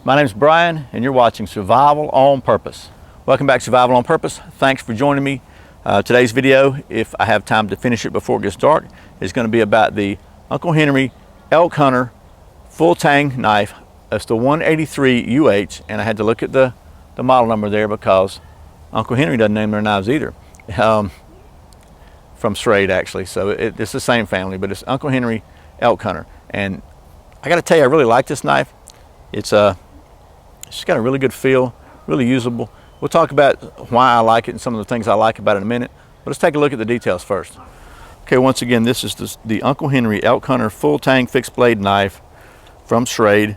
My name's Brian and you're watching Survival on Purpose. Welcome back to Survival on Purpose. Thanks for joining me. Today's video, if I have time to finish it before it gets dark, is going to be about the Uncle Henry Elk Hunter full tang knife. It's the 183 UH, and I had to look at the model number there because Uncle Henry doesn't name their knives either. From Rawhide actually, so it's the same family, but it's Uncle Henry Elk Hunter. And I got to tell you, I really like this knife. It's got a really good feel, really usable. We'll talk about why I like it and some of the things I like about it in a minute, but let's take a look at the details first. Okay, once again, this is the Uncle Henry Elk Hunter full tang fixed blade knife from Rawhide.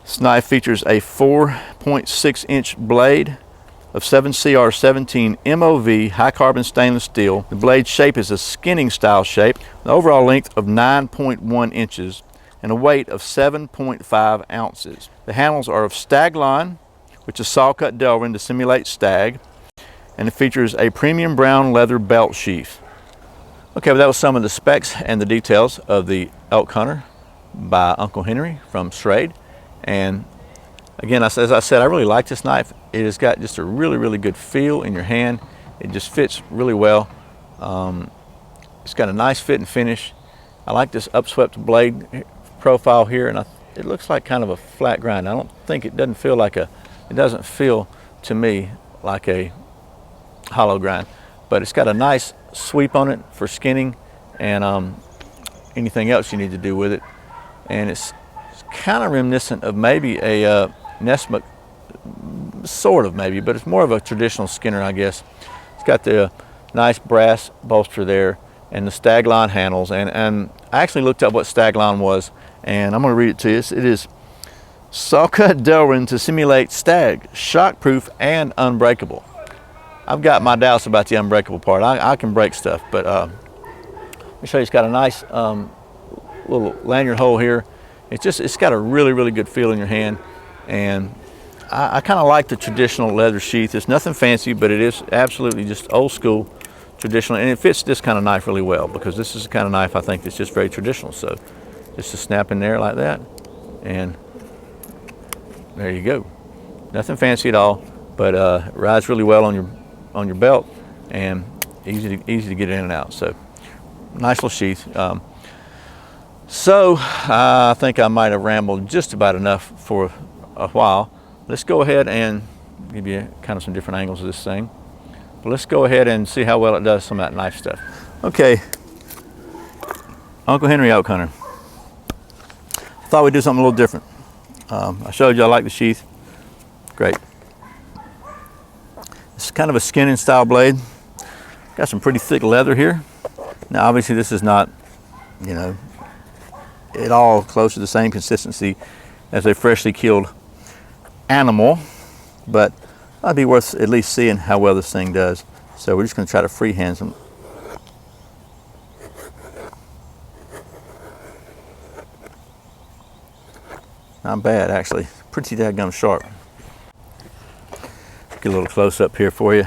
This knife features a 4.6 inch blade of 7CR17 MOV high carbon stainless steel. The blade shape is a skinning style shape. The overall length of 9.1 inches and a weight of 7.5 ounces. The handles are of stag line, which is saw cut delrin to simulate stag, and it features a premium brown leather belt sheath. Okay, well, that was some of the specs and the details of the Elk Hunter by Uncle Henry from Rawhide. And again, as I said, I really like this knife. It has got just a really good feel in your hand. It just fits really well. It's got a nice fit and finish. I like this upswept blade profile here, and it looks like kind of a flat grind. I don't think it doesn't feel to me like a hollow grind, but it's got a nice sweep on it for skinning and anything else you need to do with it. And it's kind of reminiscent of maybe a Nesmuk, sort of maybe, but it's more of a traditional Skinner, I guess. It's got the nice brass bolster there and the stag line handles, and I actually looked up what stag line was, and I'm going to read it to you. It is saw cut delrin to simulate stag, shockproof and unbreakable. I've got my doubts about the unbreakable part. I can break stuff, but let me show you. It's got a nice little lanyard hole here. It's got a really good feel in your hand, and I kind of like the traditional leather sheath. It's nothing fancy, but it is absolutely just old school traditional, and it fits this kind of knife really well because this is the kind of knife I think that's just very traditional. So just to snap in there like that, and there you go. Nothing fancy at all, but it rides really well on your belt and easy to get in and out. So nice little sheath. So I think I might have rambled just about enough for a while. Let's go ahead and give you kind of some different angles of this thing. But let's go ahead and see how well it does some of that knife stuff. Okay, Uncle Henry Elk Hunter. I thought we'd do something a little different. I showed you I like the sheath. Great. It's kind of a skinning style blade. Got some pretty thick leather here. Now obviously this is not, at all close to the same consistency as a freshly killed animal, but it'd be worth at least seeing how well this thing does. So we're just going to try to freehand some. Not bad, actually. Pretty daggum sharp. Get a little close up here for you.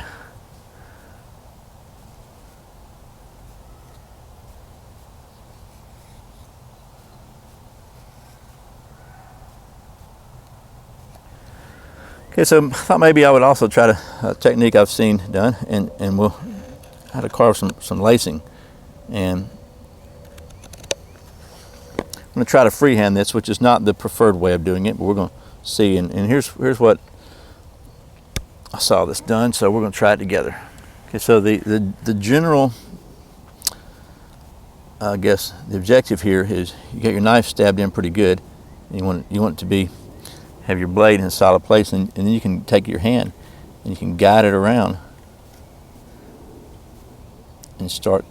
Okay, so I thought maybe I would also try a technique I've seen done, and we'll how to carve some lacing. And I'm going to try to freehand this, which is not the preferred way of doing it, but we're going to see. And here's what I saw this done, so we're going to try it together. Okay, so the general, I guess, the objective here is you get your knife stabbed in pretty good, and you want it to have your blade in a solid place, and then you can take your hand and you can guide it around and start.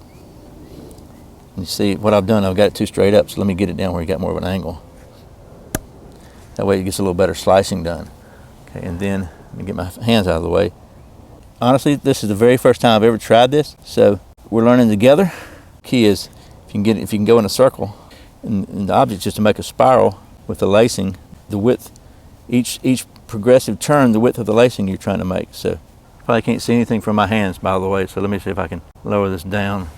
And you see what I've done, I've got it too straight up, so let me get it down where you got more of an angle. That way it gets a little better slicing done. Okay, and then let me get my hands out of the way. Honestly, this is the very first time I've ever tried this, so we're learning together. Key is if you can go in a circle, and the object is just to make a spiral with the lacing, the width, each progressive turn, the width of the lacing you're trying to make. So probably can't see anything from my hands, by the way, so let me see if I can lower this down.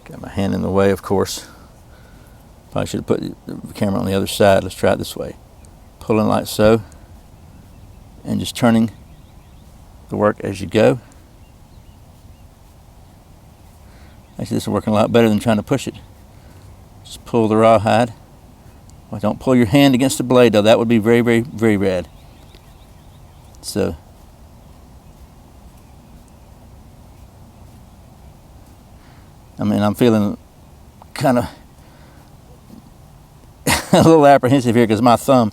Got my hand in the way, of course. Probably should have put the camera on the other side. Let's try it this way. pulling like so, and just turning the work as you go. Actually, this is working a lot better than trying to push it. Just pull the rawhide. Well, don't pull your hand against the blade though. That would be very, very, very bad. So, I mean, I'm feeling kind of a little apprehensive here because my thumb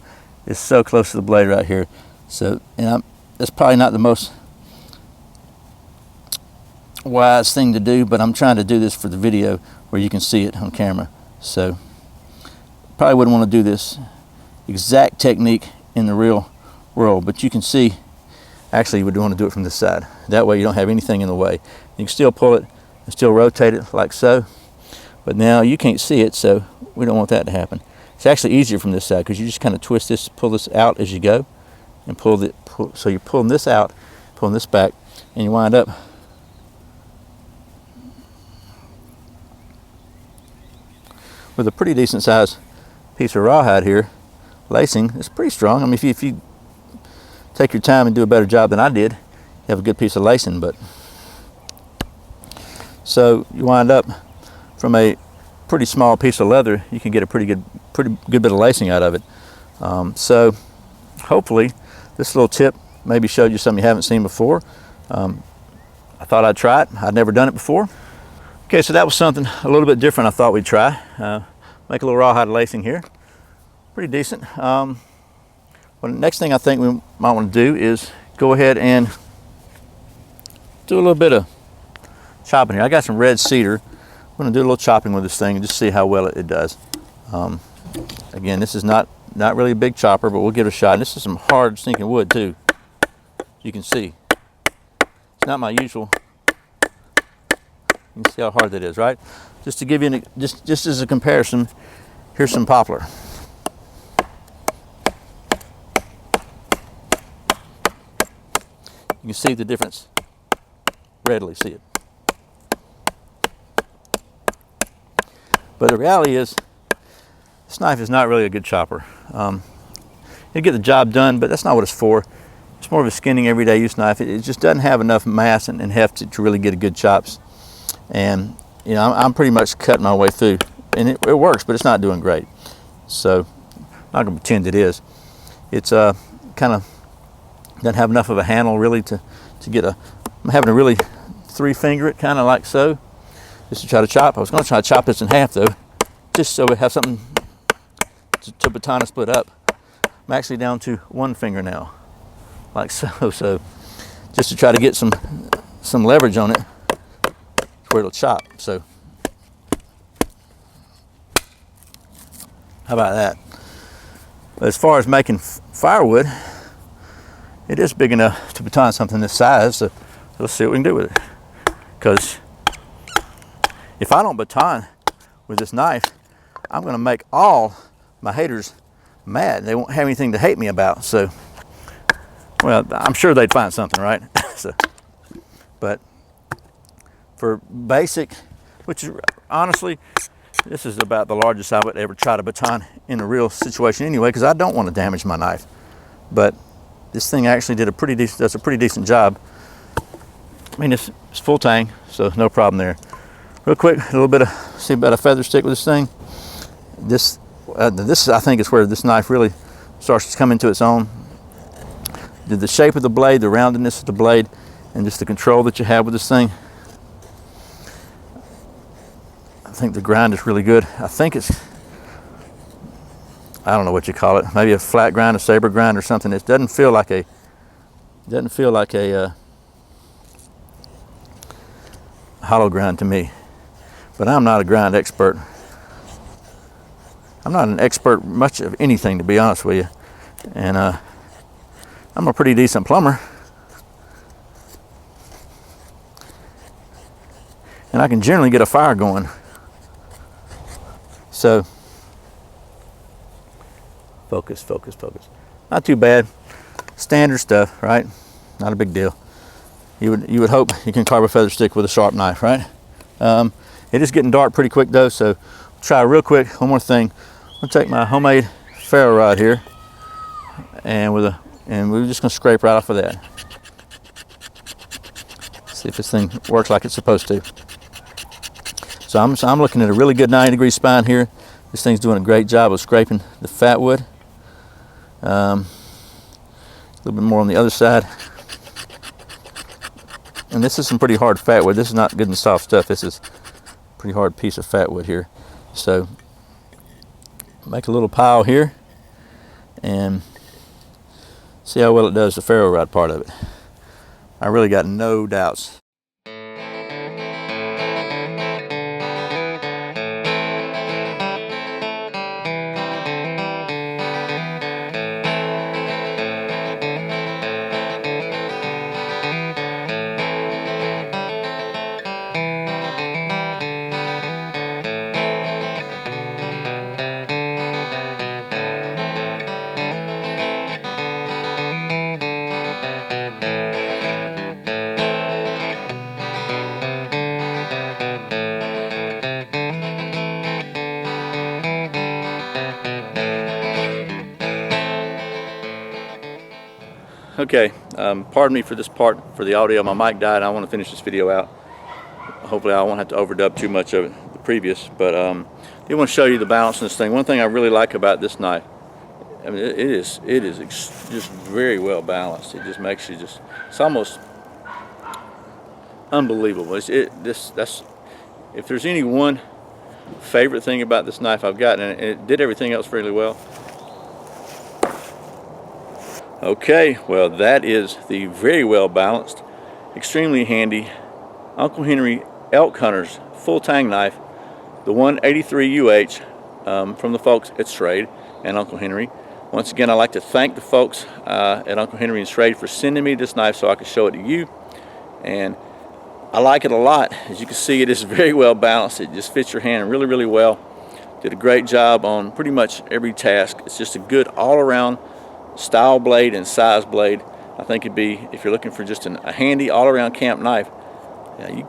is so close to the blade right here. So, and that's probably not the most wise thing to do, but I'm trying to do this for the video where you can see it on camera. So, probably wouldn't want to do this exact technique in the real world, but you can see, actually you would want to do it from this side. That way you don't have anything in the way. You can still pull it and still rotate it like so, but now you can't see it, so we don't want that to happen. It's actually easier from this side because you just kind of twist this, pull this out as you go, and so you're pulling this out, pulling this back, and you wind up with a pretty decent sized piece of rawhide here. Lacing, it's pretty strong. I mean, if you take your time and do a better job than I did, you have a good piece of lacing. But so you wind up from a pretty small piece of leather, you can get a pretty good bit of lacing out of it. So hopefully this little tip maybe showed you something you haven't seen before. I thought I'd try it. I'd never done it before. Okay, so that was something a little bit different I thought we'd try. Make a little rawhide lacing here. Pretty decent. Well, the next thing I think we might want to do is go ahead and do a little bit of chopping here. I got some red cedar. I'm going to do a little chopping with this thing and just see how well it does. Again, this is not really a big chopper, but we'll give it a shot. And this is some hard stinking wood too. You can see. It's not my usual. You can see how hard that is, right? Just to give you just as a comparison, here's some poplar. You can see the difference. Readily see it. But the reality is, this knife is not really a good chopper. It'll get the job done, but that's not what it's for. It's more of a skinning, everyday use knife. It just doesn't have enough mass and heft to really get a good chops. And you know, I'm pretty much cutting my way through, and it works, but it's not doing great. So I'm not gonna pretend it is. It's kind of doesn't have enough of a handle really to get a. I'm having to really 3-finger it, kind of like so, just to try to chop. I was going to try to chop this in half though, just so we have something to baton and split up. I'm actually down to 1 finger now, like so. So just to try to get some leverage on it, where it'll chop. So how about that? But as far as making firewood, it is big enough to baton something this size. So let's see what we can do with it. Because if I don't baton with this knife, I'm going to make all my haters mad. They won't have anything to hate me about. So, well, I'm sure they'd find something, right? So, but for basic, which is honestly, this is about the largest I would ever try to baton in a real situation anyway, because I don't want to damage my knife. But this thing actually does a pretty decent job. I mean, it's full tang, so no problem there. Real quick, a little bit of, see about a feather stick with this thing. This I think is where this knife really starts to come into its own. The shape of the blade, the roundedness of the blade, and just the control that you have with this thing. I think the grind is really good. I think it's, I don't know what you call it, maybe a flat grind, a saber grind or something. It doesn't feel like a hollow grind to me. But I'm not a grind expert. I'm not an expert much of anything, to be honest with you. And I'm a pretty decent plumber. And I can generally get a fire going. So, focus. Not too bad. Standard stuff, right? Not a big deal. You would hope you can carve a feather stick with a sharp knife, right? It is getting dark pretty quick though, so try real quick. One more thing. I'm gonna take my homemade ferro rod here, and we're just going to scrape right off of that. See if this thing works like it's supposed to. So I'm looking at a really good 90-degree spine here. This thing's doing a great job of scraping the fat wood. A little bit more on the other side. And this is some pretty hard fat wood. This is not good and soft stuff. This is a pretty hard piece of fat wood here. So make a little pile here and see how well it does the ferro rod part of it. I really got no doubts. Okay, pardon me for this part, for the audio. My mic died. I want to finish this video out. Hopefully I won't have to overdub too much of it, the previous, but I want to show you the balance in this thing. One thing I really like about this knife, I mean, it is just very well balanced. It just makes you it's almost unbelievable. If there's any one favorite thing about this knife I've gotten, and it did everything else fairly well. Okay, well, that is the very well balanced, extremely handy Uncle Henry Elk Hunter's full tang knife, the 183 UH from the folks at Schrade and Uncle Henry. Once again, I'd like to thank the folks at Uncle Henry and Schrade for sending me this knife so I could show it to you. And I like it a lot. As you can see, it is very well balanced. It just fits your hand really, really well. Did a great job on pretty much every task. It's just a good all-around style blade and size blade. I think it'd be, if you're looking for just a handy all-around camp knife,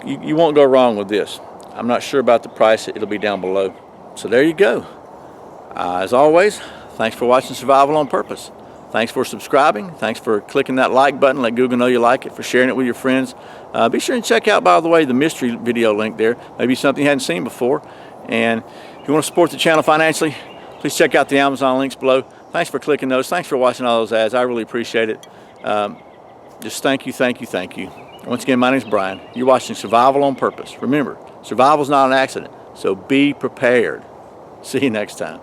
you won't go wrong with this. I'm not sure about the price. It'll be down below. So there you go. As always, thanks for watching Survival on Purpose. Thanks for subscribing. Thanks for clicking that like button. Let Google know you like it, for sharing it with your friends. Be sure and check out, by the way, the mystery video link there. Maybe something you hadn't seen before. And if you want to support the channel financially, please check out the Amazon links below. Thanks for clicking those. Thanks for watching all those ads. I really appreciate it. Just thank you, thank you, thank you. Once again, my name's Brian. You're watching Survival on Purpose. Remember, survival's not an accident, so be prepared. See you next time.